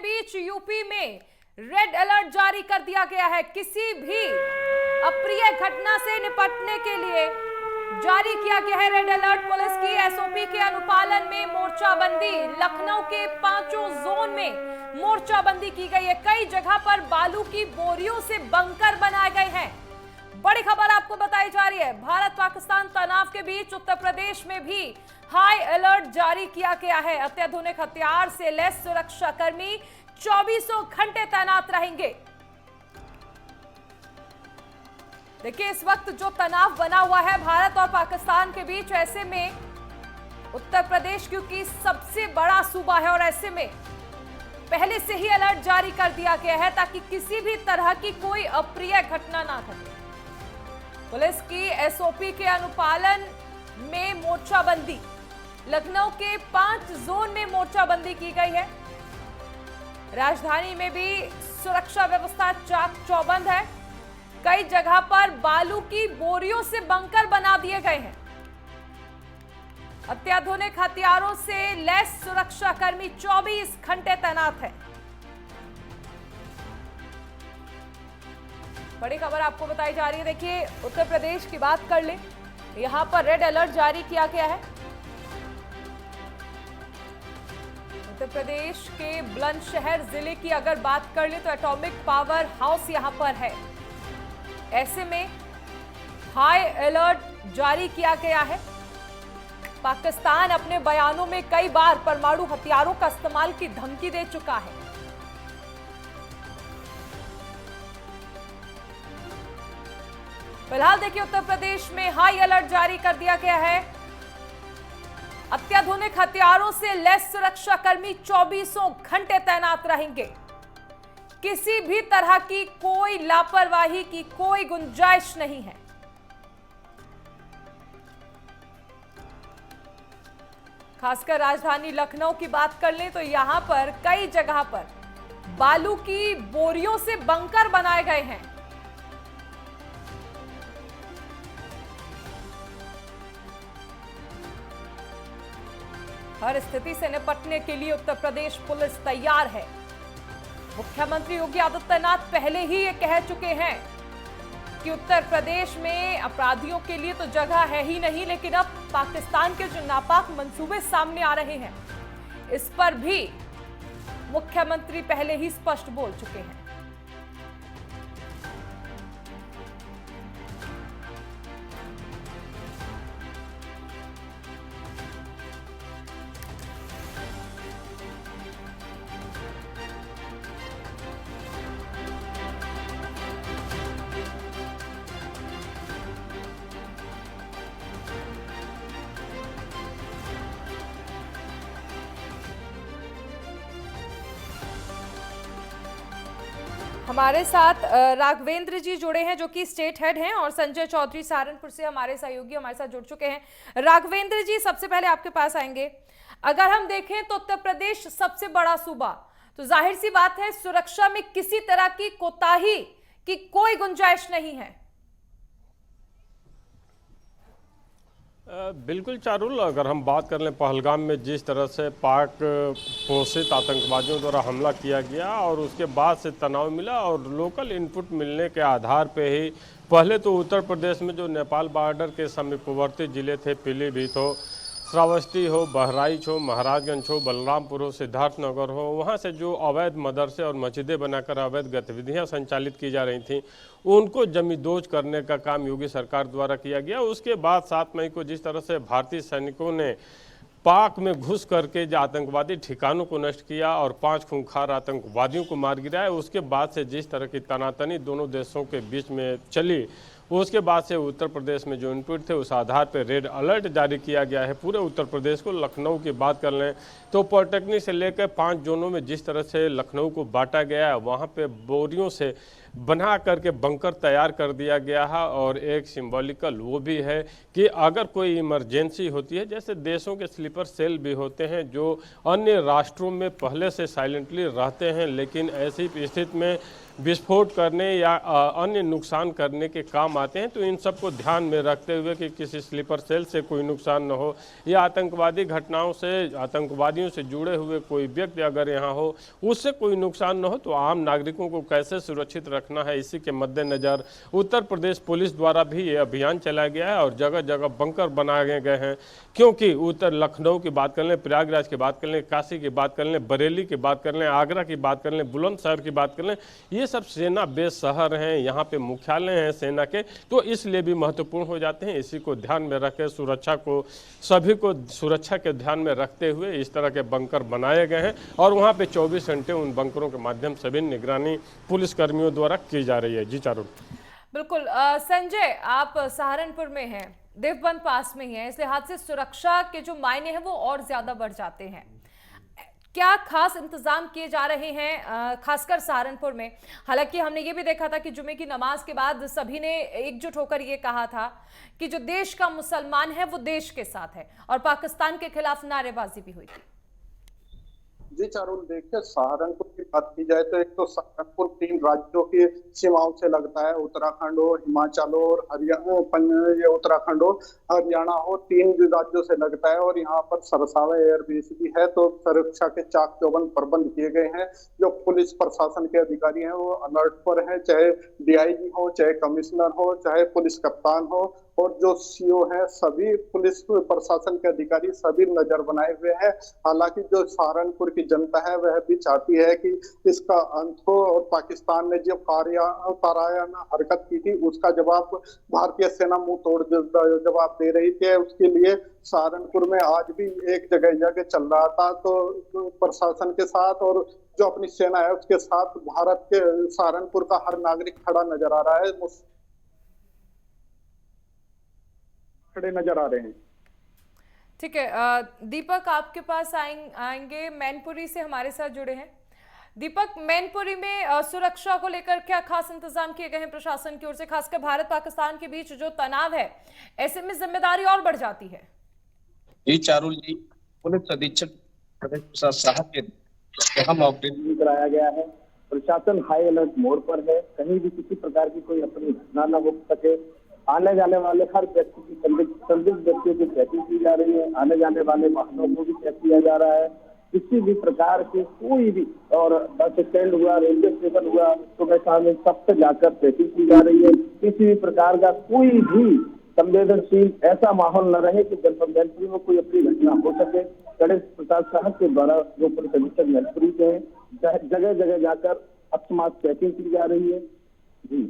बीच UP में red alert जारी कर दिया गया है। किसी भी अप्रिय घटना से निपटने के लिए जारी किया गया है रेड अलर्ट। पुलिस की एसओपी के अनुपालन में मोर्चाबंदी। लखनऊ के 5 जोन में मोर्चाबंदी की गई है। कई जगह पर बालू की बोरियों से बंकर बनाए गए हैं। बड़ी खबर आपको बताई जा रही है। भारत पाकिस्तान तनाव के बीच उत्तर प्रदेश में भी हाई अलर्ट जारी किया गया है। अत्याधुनिक हथियार से लैस सुरक्षाकर्मी 24 घंटे तैनात रहेंगे। देखिए, इस वक्त जो तनाव बना हुआ है भारत और पाकिस्तान के बीच, ऐसे में उत्तर प्रदेश क्योंकि सबसे बड़ा सूबा है और ऐसे में पहले से ही अलर्ट जारी कर दिया गया है ताकि किसी भी तरह की कोई अप्रिय घटना ना घटे। पुलिस की एसओपी के अनुपालन में मोर्चाबंदी। लखनऊ के 5 जोन में मोर्चाबंदी की गई है। राजधानी में भी सुरक्षा व्यवस्था चाक चौबंद है। कई जगह पर बालू की बोरियों से बंकर बना दिए गए हैं। अत्याधुनिक हथियारों से लैस सुरक्षाकर्मी 24 घंटे तैनात है। बड़ी खबर आपको बताई जा रही है। देखिए, उत्तर प्रदेश की बात कर ले, यहां पर रेड अलर्ट जारी किया गया है। उत्तर प्रदेश के बुलंदशहर जिले की अगर बात कर ले तो एटॉमिक पावर हाउस यहां पर है। ऐसे में हाई अलर्ट जारी किया गया है। पाकिस्तान अपने बयानों में कई बार परमाणु हथियारों का इस्तेमाल की धमकी दे चुका है। फिलहाल देखिए, उत्तर प्रदेश में हाई अलर्ट जारी कर दिया गया है। अत्याधुनिक हथियारों से लैस सुरक्षाकर्मी 24 घंटे तैनात रहेंगे। किसी भी तरह की कोई लापरवाही की कोई गुंजाइश नहीं है। खासकर राजधानी लखनऊ की बात कर लें तो यहां पर कई जगह पर बालू की बोरियों से बंकर बनाए गए हैं। हर स्थिति से निपटने के लिए उत्तर प्रदेश पुलिस तैयार है। मुख्यमंत्री योगी आदित्यनाथ पहले ही ये कह चुके हैं कि उत्तर प्रदेश में अपराधियों के लिए तो जगह है ही नहीं, लेकिन अब पाकिस्तान के जो नापाक मंसूबे सामने आ रहे हैं, इस पर भी मुख्यमंत्री पहले ही स्पष्ट बोल चुके हैं। हमारे साथ राघवेंद्र जी जुड़े हैं जो कि स्टेट हेड हैं, और संजय चौधरी सहारनपुर से हमारे सहयोगी हमारे साथ जुड़ चुके हैं। राघवेंद्र जी, सबसे पहले आपके पास आएंगे। अगर हम देखें तो उत्तर प्रदेश सबसे बड़ा सूबा, तो जाहिर सी बात है सुरक्षा में किसी तरह की कोताही की कोई गुंजाइश नहीं है। बिल्कुल चारुल, अगर हम बात कर लें पहलगाम में जिस तरह से पाक पोषित आतंकवादियों द्वारा हमला किया गया और उसके बाद से तनाव मिला और लोकल इनपुट मिलने के आधार पे ही पहले तो उत्तर प्रदेश में जो नेपाल बॉर्डर के समीपवर्ती जिले थे, पीलीभीत हो, श्रावस्ती हो, बहराइच हो, महाराजगंज हो, बलरामपुर हो, सिद्धार्थनगर हो, वहाँ से जो अवैध मदरसे और मस्जिदें बनाकर अवैध गतिविधियाँ संचालित की जा रही थीं, उनको जमींदोज करने का काम योगी सरकार द्वारा किया गया। उसके बाद 7 मई को जिस तरह से भारतीय सैनिकों ने पाक में घुस करके जो आतंकवादी ठिकानों को नष्ट किया और 5 खूंखार आतंकवादियों को मार गिराया, उसके बाद से जिस तरह की तनातनी दोनों देशों के बीच में चली, उसके बाद से उत्तर प्रदेश में जो इनपुट थे उस आधार पर रेड अलर्ट जारी किया गया है पूरे उत्तर प्रदेश को। लखनऊ की बात कर लें तो पॉलिटेक्निक से लेकर 5 जोनों में जिस तरह से लखनऊ को बांटा गया है, वहाँ पे बोरियों से बना करके बंकर तैयार कर दिया गया है। और एक सिंबॉलिकल वो भी है कि अगर कोई इमरजेंसी होती है, जैसे देशों के स्लीपर सेल भी होते हैं जो अन्य राष्ट्रों में पहले से साइलेंटली रहते हैं, लेकिन ऐसी स्थिति में विस्फोट करने या अन्य नुकसान करने के काम आते हैं। तो इन सबको ध्यान में रखते हुए कि किसी स्लीपर सेल से कोई नुकसान न हो या आतंकवादी घटनाओं से, आतंकवादियों से जुड़े हुए कोई व्यक्ति अगर यहाँ हो उससे कोई नुकसान न हो, तो आम नागरिकों को कैसे सुरक्षित रखना है, इसी के मद्देनज़र उत्तर प्रदेश पुलिस द्वारा भी ये अभियान चलाया गया है और जगह जगह बंकर बनाए गए हैं। क्योंकि उत्तर लखनऊ की बात कर लें, प्रयागराज की बात कर लें, काशी की बात कर लें, बरेली की बात कर लें, आगरा की बात कर लें, बुलंदशहर की बात कर लें, ये सब सेना बेस शहर हैं, यहाँ पे मुख्यालय हैं सेना के, तो इसलिए भी महत्वपूर्ण हो जाते हैं। इसी को ध्यान में रखे सभी को सुरक्षा के ध्यान में रखते हुए इस तरह के बंकर बनाए गए हैं और वहाँ पे 24 घंटे उन बंकरों के माध्यम से भी निगरानी पुलिसकर्मियों द्वारा की जा रही है। जी चारुल। बिल्कुल। संजय, आप सहारनपुर में हैं, देवबंद पास में ही है, इस लिहाज से सुरक्षा के जो मायने हैं वो और ज्यादा बढ़ जाते हैं। क्या खास इंतजाम किए जा रहे हैं खासकर सहारनपुर में? हालांकि हमने ये भी देखा था कि जुमे की नमाज के बाद सभी ने एकजुट होकर ये कहा था कि जो देश का मुसलमान है वो देश के साथ है, और पाकिस्तान के खिलाफ नारेबाजी भी हुई थी। जी चारुल, देखिए सहारनपुर की बात की जाए तो एक तो सहारनपुर 3 राज्यों की सीमाओं से लगता है, उत्तराखंड हो, हिमाचल हो और हरियाणा, उत्तराखंड हो, हरियाणा हो, 3 राज्यों से लगता है और यहाँ पर सरसावा एयरबेस भी है। तो सुरक्षा के चाक चौबंद प्रबंध किए गए हैं। जो पुलिस प्रशासन के अधिकारी हैं वो अलर्ट पर हैं, चाहे डीआईजी हो, चाहे कमिश्नर हो, चाहे पुलिस कप्तान हो, और जो सीओ है, सभी पुलिस प्रशासन के अधिकारी सभी नजर बनाए हुए हैं। हालांकि जो सहारनपुर की जनता है वह भी चाहती है कि इसका अंत हो और पाकिस्तान ने जो कारायाना हरकत की थी उसका जवाब भारतीय सेना मुंह तोड़ जवाब दे रही थी। उसके लिए सहारनपुर में आज भी एक जगह चल रहा था, तो प्रशासन के साथ और जो अपनी सेना है उसके साथ भारत के सहारनपुर का हर नागरिक खड़ा नजर आ रहा है, खड़े नजर आ रहे हैं। ठीक है, दीपक आपके पास आएंगे, मैनपुरी से हमारे साथ जुड़े हैं। दीपक, मैनपुरी में सुरक्षा को लेकर क्या खास इंतजाम किए गए हैं प्रशासन की ओर से? खासकर भारत पाकिस्तान के बीच जो तनाव है, ऐसे में जिम्मेदारी और बढ़ जाती है। जी चारुल जी, पुलिस अधीक्षक प्रदेश प्रसाद साहब के मॉकड्रिल कराया गया है। प्रशासन हाई अलर्ट मोड पर है, कहीं भी किसी प्रकार की कोई अपनी घटना न हो सके। आने जाने वाले हर व्यक्ति की संदिग्ध व्यक्तियों की चेकिंग की जा रही है। आने जाने वाले वाहनों को भी चेक किया जा रहा है। किसी भी प्रकार के कोई भी, और बस स्टैंड हुआ, रेलवे स्टेशन हुआ, सुबह शाम सब पे जाकर चेकिंग की जा रही है। किसी भी प्रकार का कोई भी संवेदनशील ऐसा माहौल न रहे कि जनपद मैनपुरी में कोई अपनी घटना हो सके। गणेश प्रसाद साहब के द्वारा जो पुलिस अधीक्षक मैनपुरी के हैं, जगह जगह जाकर अकस्मात चेकिंग की जा रही है। जी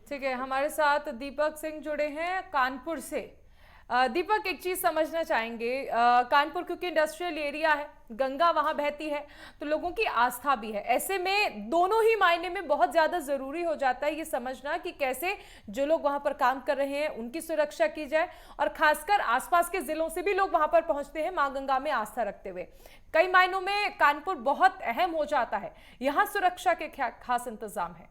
ठीक है, हमारे साथ दीपक सिंह जुड़े हैं कानपुर से। दीपक, एक चीज समझना चाहेंगे, कानपुर क्योंकि इंडस्ट्रियल एरिया है, गंगा वहां बहती है, तो लोगों की आस्था भी है। ऐसे में दोनों ही मायने में बहुत ज्यादा जरूरी हो जाता है ये समझना कि कैसे जो लोग वहां पर काम कर रहे हैं उनकी सुरक्षा की जाए, और खासकर आसपास के जिलों से भी लोग वहां पर पहुंचते हैं मां गंगा में आस्था रखते हुए। कई मायनों में कानपुर बहुत अहम हो जाता है। यहाँ सुरक्षा के क्या खास इंतजाम है?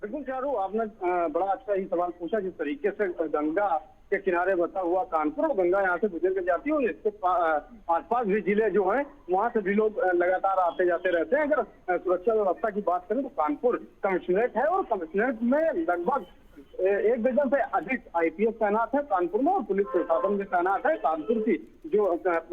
बिल्कुल चारू, आपने बड़ा अच्छा ही सवाल पूछा। जिस तरीके से गंगा के किनारे बसा हुआ कानपुर, और गंगा यहाँ से गुजर के जाती है और इसके आसपास भी जिले जो हैं वहाँ से भी लोग लगातार आते जाते रहते हैं। अगर सुरक्षा व्यवस्था की बात करें तो कानपुर कमिश्नरेट है और कमिश्नरेट में लगभग 1 दर्जन से अधिक आईपीएस तैनात है कानपुर में, और पुलिस प्रशासन भी तैनात है। कानपुर की जो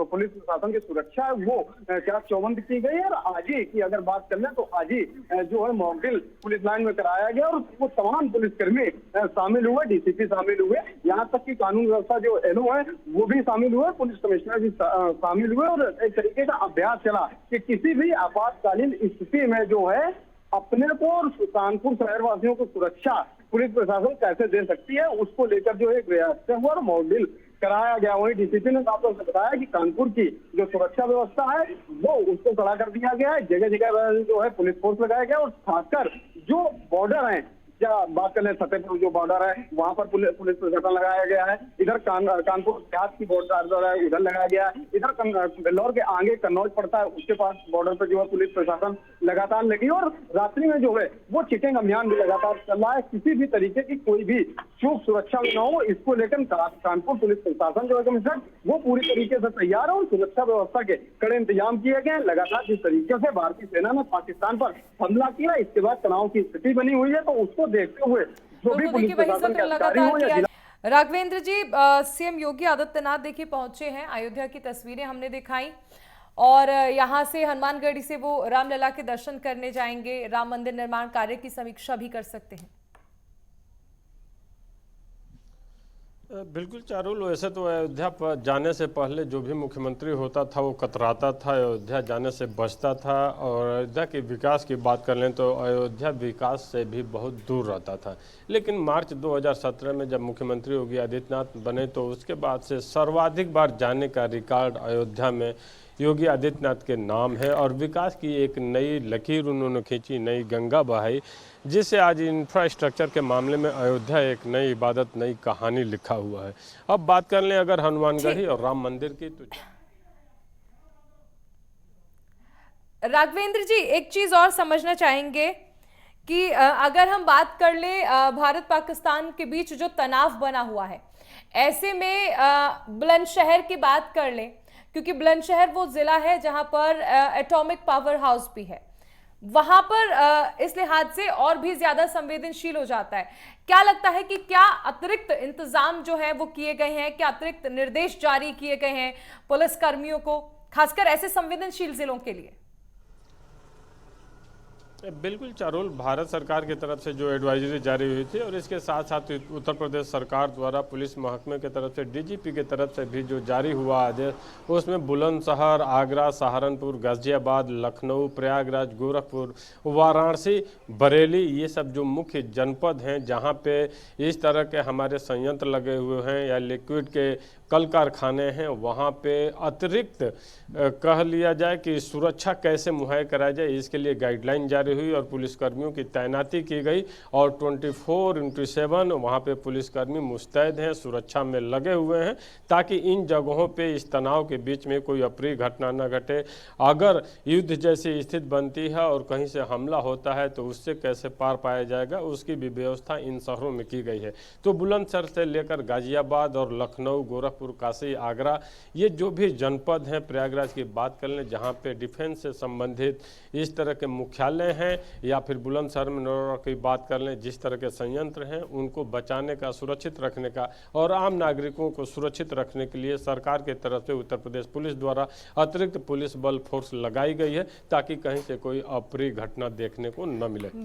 पुलिस प्रशासन की सुरक्षा है वो चाक चौबंद की गई है। और आज ही की अगर बात कर लें तो आज ही जो है मॉकड्रिल पुलिस लाइन में कराया गया और वो तमाम पुलिसकर्मी शामिल हुए, डीसीपी शामिल हुए, यहाँ तक कि कानून व्यवस्था जो एनओ है वो भी शामिल हुए, पुलिस कमिश्नर भी शामिल हुए। और एक तरीके का अभ्यास चला कि किसी भी आपातकालीन स्थिति में जो है अपने को और कानपुर शहरवासियों को सुरक्षा पुलिस प्रशासन कैसे दे सकती है, उसको लेकर जो एक प्रयास हुआ और मॉकड्रिल कराया गया। वही डीसीपी ने साफ तौर से बताया कि कानपुर की जो सुरक्षा व्यवस्था है वो उसको कड़ा कर दिया गया है। जगह जगह जो है पुलिस फोर्स लगाया गया और खासकर जो बॉर्डर है या बात करें फतेहपुर जो बॉर्डर है वहां पर पुलिस प्रशासन लगाया गया है। इधर कानपुर देहात की बॉर्डर है उधर लगाया गया है। इधर बेल्लौर के आगे कन्नौज पड़ता है उसके पास बॉर्डर पर जो है पुलिस प्रशासन लगातार लगी और रात्रि में जो है वो चेकिंग अभियान भी लगातार चल रहा है। किसी भी तरीके की कोई भी चूक सुरक्षा में न हो इसको लेकर कानपुर पुलिस प्रशासन जो है कमिश्नर वो पूरी तरीके से तैयार है और सुरक्षा व्यवस्था के कड़े इंतजाम किए गए हैं। लगातार जिस तरीके से भारतीय सेना ने पाकिस्तान पर हमला किया इसके बाद तनाव की स्थिति बनी हुई है तो उसको देखते हुए जो भी पुलिस प्रशासन के अधिकारी हो या राघवेंद्र जी, सीएम योगी आदित्यनाथ देखिए पहुंचे हैं, अयोध्या की तस्वीरें हमने दिखाई और यहां से हनुमानगढ़ी से वो रामलला के दर्शन करने जाएंगे, राम मंदिर निर्माण कार्य की समीक्षा भी कर सकते हैं। बिल्कुल चारुल, वैसे तो अयोध्या पर जाने से पहले जो भी मुख्यमंत्री होता था वो कतराता था, अयोध्या जाने से बचता था और अयोध्या के विकास की बात कर लें तो अयोध्या विकास से भी बहुत दूर रहता था। लेकिन मार्च 2017 में जब मुख्यमंत्री योगी आदित्यनाथ बने तो उसके बाद से सर्वाधिक बार जाने का रिकॉर्ड अयोध्या में योगी आदित्यनाथ के नाम है और विकास की एक नई लकीर उन्होंने खींची, नई गंगा बहाई, जिससे आज इंफ्रास्ट्रक्चर के मामले में अयोध्या एक नई इबादत, नई कहानी लिखा हुआ है। अब बात कर लें अगर हनुमानगढ़ी और राम मंदिर की तो राघवेंद्र जी एक चीज और समझना चाहेंगे कि अगर हम बात कर ले भारत पाकिस्तान के बीच जो तनाव बना हुआ है, ऐसे में बुलंदशहर की बात कर लें क्योंकि बुलंदशहर वो जिला है जहां पर एटॉमिक पावर हाउस भी है, वहां पर इस लिहाज से और भी ज्यादा संवेदनशील हो जाता है। क्या लगता है कि क्या अतिरिक्त इंतजाम जो है वो किए गए हैं, क्या अतिरिक्त निर्देश जारी किए गए हैं पुलिस कर्मियों को, खासकर ऐसे संवेदनशील जिलों के लिए? बिल्कुल चारुल, भारत सरकार की तरफ से जो एडवाइजरी जारी हुई थी और इसके साथ साथ उत्तर प्रदेश सरकार द्वारा पुलिस महकमे की तरफ से डीजीपी की तरफ से भी जो जारी हुआ आदेश उसमें बुलंदशहर, आगरा, सहारनपुर, गाजियाबाद, लखनऊ, प्रयागराज, गोरखपुर, वाराणसी, बरेली, ये सब जो मुख्य जनपद हैं जहां पे इस तरह के हमारे संयंत्र लगे हुए हैं या लिक्विड के कल कारखाने हैं, वहाँ पे अतिरिक्त कह लिया जाए कि सुरक्षा कैसे मुहैया कराया जाए इसके लिए गाइडलाइन जारी हुई और पुलिसकर्मियों की तैनाती की गई और 24/7 वहाँ पे पुलिसकर्मी मुस्तैद हैं, सुरक्षा में लगे हुए हैं ताकि इन जगहों पे इस तनाव के बीच में कोई अप्रिय घटना न घटे। अगर युद्ध जैसी स्थिति बनती है और कहीं से हमला होता है तो उससे कैसे पार पाया जाएगा उसकी भी व्यवस्था इन शहरों में की गई है। तो बुलंदशहर से लेकर गाजियाबाद और लखनऊ, गोरखपुर, काशी, आगरा, ये जो भी जनपद हैं, प्रयागराज की बात कर लें जहाँ पे डिफेंस से संबंधित इस तरह के मुख्यालय हैं या फिर बुलंदशहर में नौरा की बात कर लें, जिस तरह के संयंत्र हैं उनको बचाने का, सुरक्षित रखने का और आम नागरिकों को सुरक्षित रखने के लिए सरकार की तरफ से उत्तर प्रदेश पुलिस द्वारा अतिरिक्त पुलिस बल फोर्स लगाई गई है ताकि कहीं से कोई अप्रिय घटना देखने को न मिले।